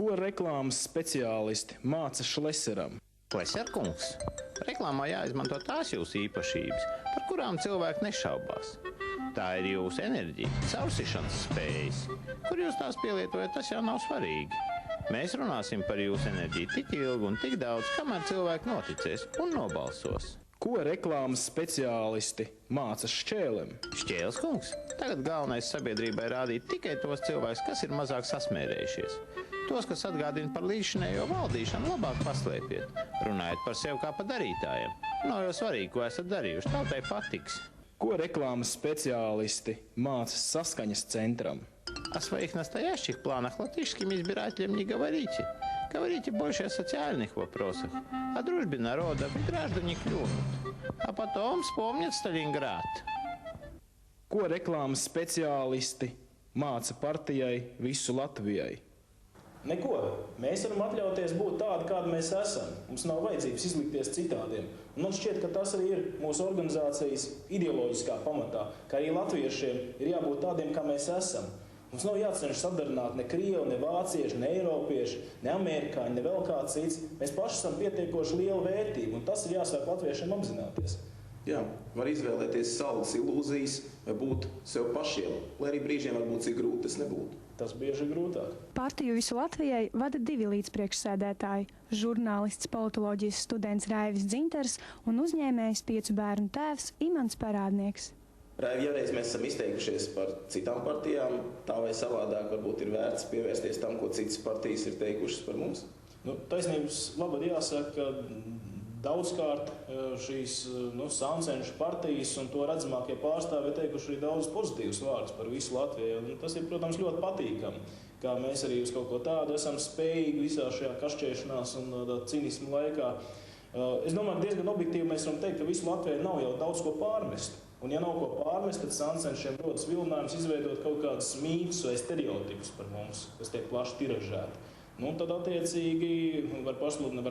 Ko reklāmas speciālisti māca Šleseram? Šleserkungs, reklāmā jāizmanto tās jūsu īpašības, par kurām cilvēki nešaubās. Tā ir jūsu enerģija, caursišanas spējas. Kur jūs tās pielietojat, tas jau nav svarīgi. Mēs runāsim par jūsu enerģiju tik ilgi un tik daudz, kamēr cilvēki noticēs un nobalsos. Ko reklāmas speciālisti māca Šķēlem? Šķēles kungs, tagad galvenais sabiedrībai rādīt tikai tos cilvēkus, kas ir mazāk sasmērējušies. Tos, kas atgādina par līdzinējo valdīšanu, labāk paslēpiet. Runājiet par sevi kā par darītājiem. Nav jau svarīgi, ko esat darījuši, tautai patiks. Ko reklāmas speciālisti māca Saskaņas centram? Своих настоящих планах латышскими избирателям не говорите. Говорите больше о социальных вопросах, о дружбе народа, и граждане клюнут. А потом вспомнят Сталинград. Ko reklāmas speciālisti māca partijai Visu Latvijai? Neko. Mēs varam atļauties būt tādi, kādi mēs esam. Mums nav vajadzības izlikties citādiem. Un man šķiet, ka tas arī ir mūsu organizācijas ideoloģiskā pamatā, ka arī latviešiem ir jābūt tādiem, kā mēs esam. Mums nav jācenšas apdarināt ne krievi, ne vācieši, ne eiropieši, ne amerikāņi, ne vēl kāds cits. Mēs paši esam pietiekoši liela vērtība, un tas ir jāsāk latviešiem apzināties. Jā, var izvēlēties saldas ilūzijas vai būt sev pašiem, lai arī brīžiem varbūt cik grūti tas nebūtu. Tas bieži ir grūtāk. Partiju Visu Latvijai vada 2 līdzpriekšsēdētāji – žurnālists, politoloģijas students Raivis Dzinters un uzņēmējs 5 bērnu tēvs Imants Parādnieks. Raivi, ja reiz mēs esam izteikušies par citām partijām, tā vai savādāk varbūt ir vērts pievērsties tam, ko citas partijas ir teikušas par mums? Taisnības labad jāsaka, ka daudzkārt šīs sāncenšu partijas un to redzamākie pārstāvi ir teikuši arī daudz pozitīvus vārdus par Visu Latviju. Un tas ir, protams, ļoti patīkami, kā mēs arī uz kaut ko tādu esam spējīgi visā šajā kašķēšanās un cinismu laikā. Es domāju, ka diezgan objektīvi mēs varam teikt, ka Visu Latviju nav jau daudz ko pārmest. Un ja nav ko pārmest, tad sāncenšiem rodas vilinājums izveidot kaut kādus mītus vai stereotipus par mums, kas tiek plaši tiražēti. Tad attiecīgi var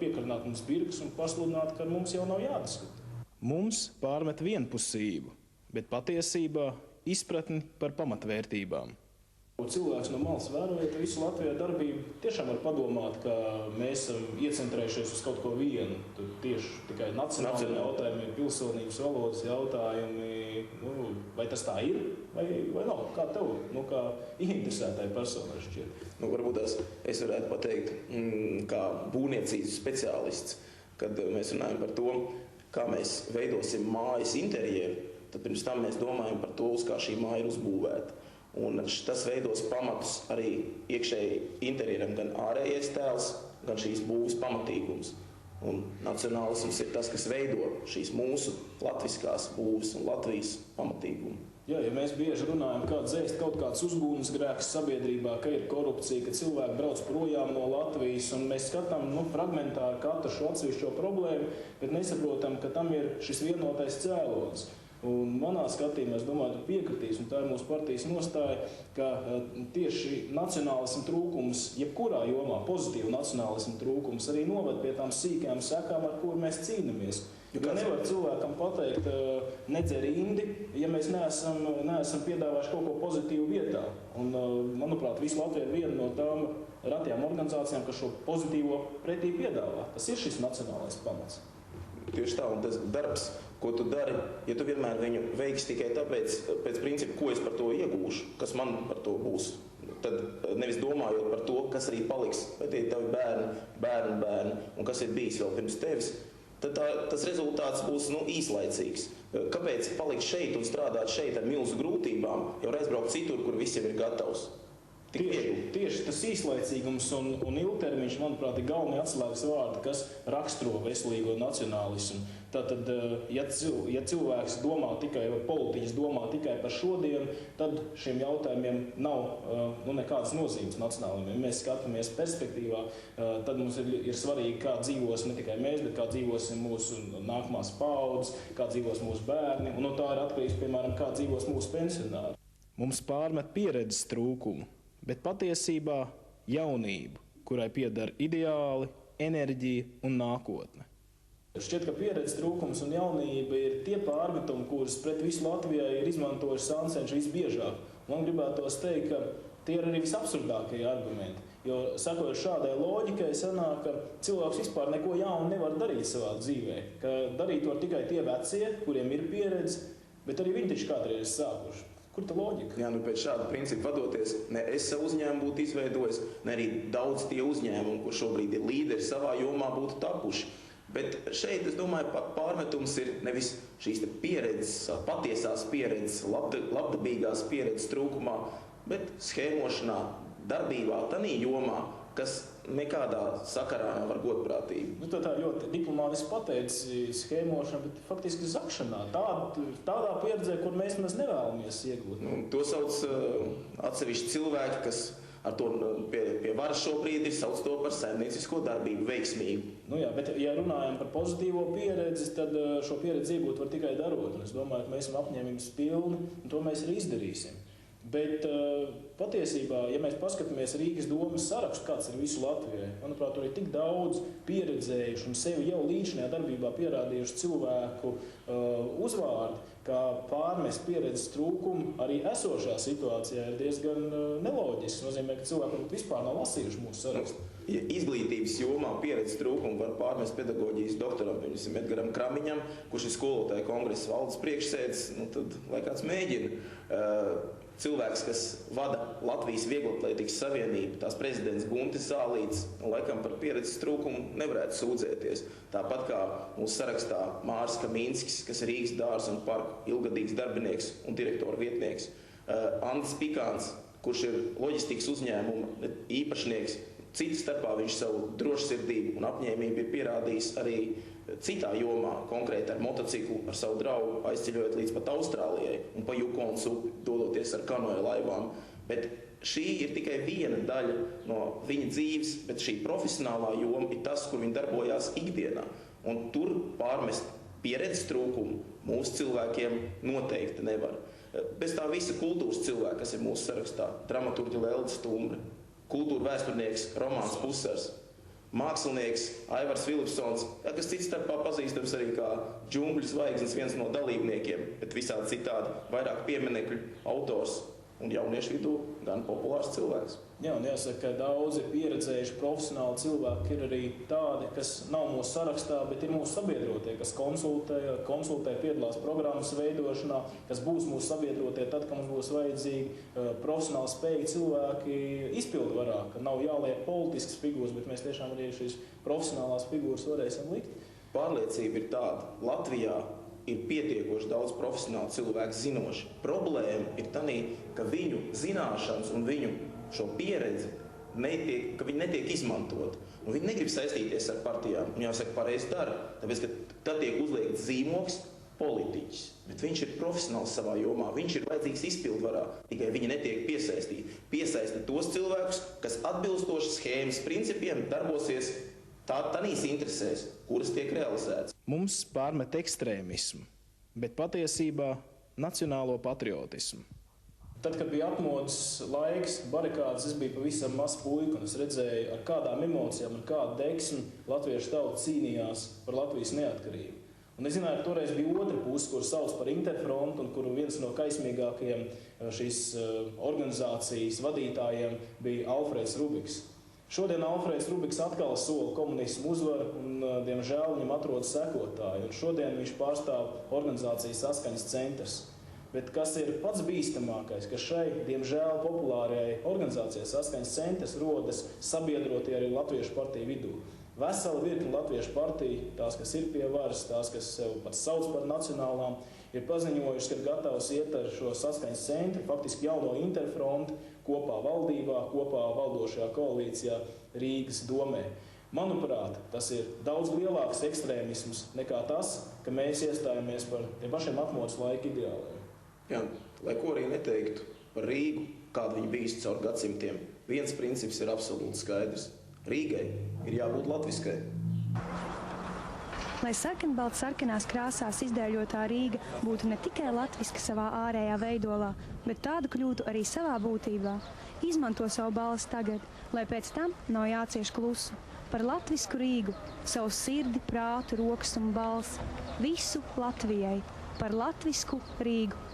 piekarināt mums birkas un pasludināt, ka mums jau nav jādiskutē. Mums pārmet vienpusību, bet patiesībā izpratni par pamatvērtībām. Cilvēks no malas vērojot Visu Latvijā darbību, tiešām var padomāt, ka mēs esam iecentrējušies uz kaut ko vienu. Tur tieši tikai nacionāli jautājumi, pilsonības valodas jautājumi. Vai tas tā ir vai nav? Kā tev, kā ieinteresētai personai šķiet? Varbūt es varētu pateikt, kā būvniecības speciālists, kad mēs runājam par to, kā mēs veidosim mājas interjeru, tad pirms tam mēs domājam par to, uz kā šī māja ir uzbūvēta. Un tas veidos pamatus arī iekšēji interjeram, gan ārējais tēls, gan šīs būves pamatīgums. Un nacionālisms ir tas, kas veido šīs mūsu latviskās būves un Latvijas pamatīgumu. Jā, ja mēs bieži runājam, kā dzēst kaut kāds uzbūves grēks sabiedrībā, ka ir korupcija, ka cilvēki brauc projām no Latvijas, un mēs skatām fragmentāri katru šo atsevišķo problēmu, bet nesaprotam, ka tam ir šis vienotais cēlonis. Un manā skatījumā, es domāju, tu piekritīs, un tā ir mūsu partijas nostāja, ka tieši nacionālisma trūkums, jebkurā jomā pozitīva nacionālisma trūkums, arī noved pie tām sīkajām sekām, ar kur mēs cīnāmies. Jo nevar cilvēkam pateikt, nedzer indi, ja mēs neesam piedāvājuši kaut ko pozitīvu vietā. Un, manuprāt, Visu Latviju ir viena no tām ratajām organizācijām, kas šo pozitīvo pretī piedāvā. Tas ir šis nacionālais pamats. Tieši tā, un tas darbs, ko tu dari, ja tu vienmēr viņu veiksi tikai tāpēc, pēc principa, ko es par to iegūšu, kas man par to būs, tad nevis domājot par to, kas arī paliks, vai tie ir tavi bērni, un kas ir bijis vēl pirms tevis, tad tas rezultāts būs īslaicīgs. Kāpēc palikt šeit un strādāt šeit ar milzu grūtībām, jau aizbraukt citur, kur viss jau ir gatavs? Tieši tas īslaicīgums un ilgtermiņš, manuprāt, ir galvenie atslēgas vārdi, kas raksturo veselīgo nacionālismu. Tātad, ja cilvēks domā tikai, vai politiķis domā tikai par šodienu, tad šiem jautājumiem nav nekādas nozīmes nacionālajiem. Ja mēs skatāmies perspektīvā, tad mums ir svarīgi, kā dzīvos ne tikai mēs, bet kā dzīvosim mūsu nākamās paaudzes, kā dzīvos mūsu bērni, un no tā ir atkarīgs, piemēram, kā dzīvos mūsu pensionāri. Mums pārmet pieredzes trūkumu, bet patiesībā jaunību, kurai pieder ideāli, enerģija un nākotne. Šķiet, ka pieredzes trūkums un jaunība ir tie pārmetumi, kurus pret Visu Latvijai ir izmantojuši sāncenši visbiežāk. Man gribētos teikt, ka tie ir arī visabsurdākie argumenti. Jo, sakot šādai loģikai, sanāk, ka cilvēks vispār neko jaunu nevar darīt savā dzīvē. Ka darīt var tikai tie vecie, kuriem ir pieredze, bet arī viņi taču kādreiz ir sākuši. Kur tā loģika? Jā, pēc šāda principa vadoties, ne es savu uzņēmumu būtu izveidojis, ne arī daudz tie uzņēmumi, kur šobrīd ir līderi savā jomā, būtu tapuši. Bet šeit, es domāju, pārmetums ir nevis šīs pieredzes, patiesās pieredzes, labdabīgās pieredzes trūkumā, bet schēmošanā, darbībā, tanī jomā, kas nekādā sakarā nav ar godprātību. Tā ļoti diplomātiski pateici schēmošana, bet faktiski zakšanā. Tādā pieredzē, kur mēs nemaz nevēlamies iegūt. To sauc atsevišķi cilvēki, kas ar to pie varas šobrīd ir sauc to par saimniecisko darbību veiksmīgu. Jā, bet ja runājam par pozitīvo pieredzi, tad šo pieredzi iegūt var tikai darot. Un es domāju, ka mēs esam apņēmības pilni, un to mēs arī izdarīsim. Bet patiesībā, ja mēs paskatāmies Rīgas domas sarakstu, kāds ir visu Latvijai, manuprāt, tur ir tik daudz pieredzējuši un sevi jau līdzinājā darbībā pierādījuši cilvēku uzvārdi, kā pārmest pieredzes trūkumu arī esošajā situācijā ir diezgan neloģiski. Tas nozīmē, ka cilvēki vispār nav lasījuši mūsu sarakstu. Ja izglītības jomā pieredzes trūkumu var pārmest pedagoģijas doktoram, piemēram, Edgaram Kramiņam, kurš ir skolotāju kongresa valdes priekšsēdis, tad lai kāds mēģina. Cilvēks, kas vada Latvijas Vieglatlētikas savienību, tās prezidents Guntis Zālīts, laikam par pieredzes trūkumu nevarētu sūdzēties. Tāpat kā mūsu sarakstā Māris Kamīnskis, kas ir Rīgas dārza un parku ilgadīgs darbinieks un direktora vietnieks. Andis Pikāns, kurš ir loģistikas uzņēmuma īpašnieks. Citu starpā viņš savu drošsirdību un apņēmību ir pierādījis arī citā jomā, konkrēti ar motociklu, ar savu draugu, aizceļojot līdz pat Austrālijai un pa Jukonas upi, dodoties ar kanoja laivām. Bet šī ir tikai viena daļa no viņa dzīves, bet šī profesionālā joma ir tas, kur viņi darbojās ikdienā. Un tur pārmest pieredzes trūkumu mūsu cilvēkiem noteikti nevar. Bez tā visa kultūras cilvēka, kas ir mūsu sarakstā, dramaturģi Lelda Stumbre, kultūra vēsturnieks Romāns Pusars, mākslinieks Aivars Vilipsons, kas cits starpā pazīstams arī kā Džungļu zvaigznes viens no dalībniekiem, bet visādi citādi vairāk pieminekļu autors un jauniešu vidū gan populārs cilvēks. Jā, un jāsaka, ka daudzi pieredzējuši profesionāli cilvēki ir arī tādi, kas nav mūsu sarakstā, bet ir mūsu sabiedrotie, kas konsultē, piedalās programmas veidošanā, kas būs mūsu sabiedrotie tad, kad mums būs vajadzīgi profesionāli spējīgi cilvēki izpildvarā, ka nav jāliek politiskas figūras, bet mēs tiešām arī šīs profesionālās figūras varēsim likt. Pārliecība ir tāda, Latvijā ir pietiekoši daudz profesionālu cilvēku zinoši. Problēma ir tanī, ka viņu zināšanas un viņu šo pieredzi ka viņi netiek izmantot. Un viņi negrib saistīties ar partijām. Un jāsaka, pareizi dara, tāpēc, ka tad tiek uzliekts zīmogs politiķis. Bet viņš ir profesionāls savā jomā, viņš ir vajadzīgs izpildvarā, tikai viņi netiek piesaistīti. Piesaista tos cilvēkus, kas atbilstoši schēmas principiem darbosies tādīs interesēs, kuras tiek realizētas. Mums pārmet ekstrēmismu, bet patiesībā nacionālo patriotismu. Tad, kad bija atmodas laiks, barikādas, es biju pavisam mazs puika, un es redzēju, ar kādām emocijām, ar kādu deksmi latviešu tauta cīnījās par Latvijas neatkarību. Un es zināju, ka toreiz bija otra puse, kuru sauc par Interfrontu, un kuru viens no kaismīgākajiem šīs organizācijas vadītājiem bija Alfrēds Rubiks. Šodien Alfrēds Rubiks atkal sola komunismu uzvaru, un, diemžēl, viņam atrodas sekotāji. Un šodien viņš pārstāv organizācijas Saskaņas centrs. Bet kas ir pats bīstamākais, ka šai, diemžēl, populārajai organizācijai Saskaņas centrs rodas sabiedrotie arī Latviešu partiju vidū. Vesela virkne Latviešu partiju, tās, kas ir pie varas, tās, kas sev pats sauc par nacionālām, ir paziņojuši, ka gatavs iet ar šo Saskaņas centru, faktiski jauno Interfrontu, kopā valdībā, kopā valdošajā koalīcijā Rīgas domē. Manuprāt, tas ir daudz lielāks ekstrēmisms nekā tas, ka mēs iestājamies par tiem pašiem atmodas laika ideāliem. Jā, lai ko arī neteiktu par Rīgu, kādu viņa bijis caur gadsimtiem, viens princips ir absolūti skaidrs. Rīgai ir jābūt latviskai. Lai sarkanbaltsarkanās krāsās izdēļotā Rīga būtu ne tikai latviska savā ārējā veidolā, bet tāda kļūtu arī savā būtībā, izmanto savu balsi tagad, lai pēc tam nav jācieš klusu. Par latvisku Rīgu, savu sirdi, prātu, rokas un balsi, visu Latvijai, par latvisku Rīgu.